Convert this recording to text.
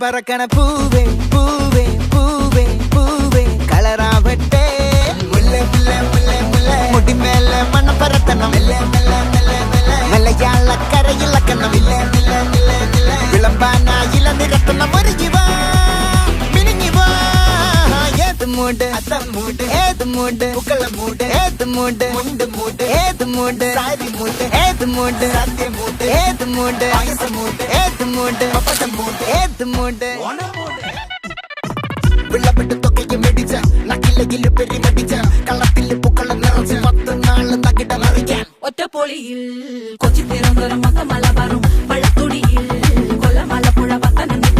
പറക്കണ പൂവേ പൂവേ പൂവേ പൂവേ കളറാവട്ടെ മുടിമേലെ മണം പരത്തണം മലയാളക്കരയിളക്കണം വിളമ്പാനായില നിരത്തണം ഒരുങ്ങിവാ മിനിങ്ങിവാ ഏത് മൂട് മൂട് ഏത് മൂട് പൂക്കള മൂട് ഏത് മൂട് മുണ്ട് മൂട് ഏത് മൂട് സാരി മൂട് ഏത് മൂട് സദ്യ മൂട് ഏത് മൂട് മൂട് ഏത് മൂട് മൂട് ഏത് മൂട് വിളവിട്ട് തൊക്കയ്ക്ക് മെടിച്ച നക്കിലകില് പെരിമടിച്ച കളത്തില് പൂക്കള നിറച്ച് 10 നാള് നകിട മറിക്കാൻ ഒറ്റപ്പൊളിയിൽ കൊച്ചി തിരുവനന്തപുരം മൊത്തം മലബാറും വള്ളത്തുടിയിൽ കൊല്ലം ആലപ്പുഴ പത്തനംതിട്ട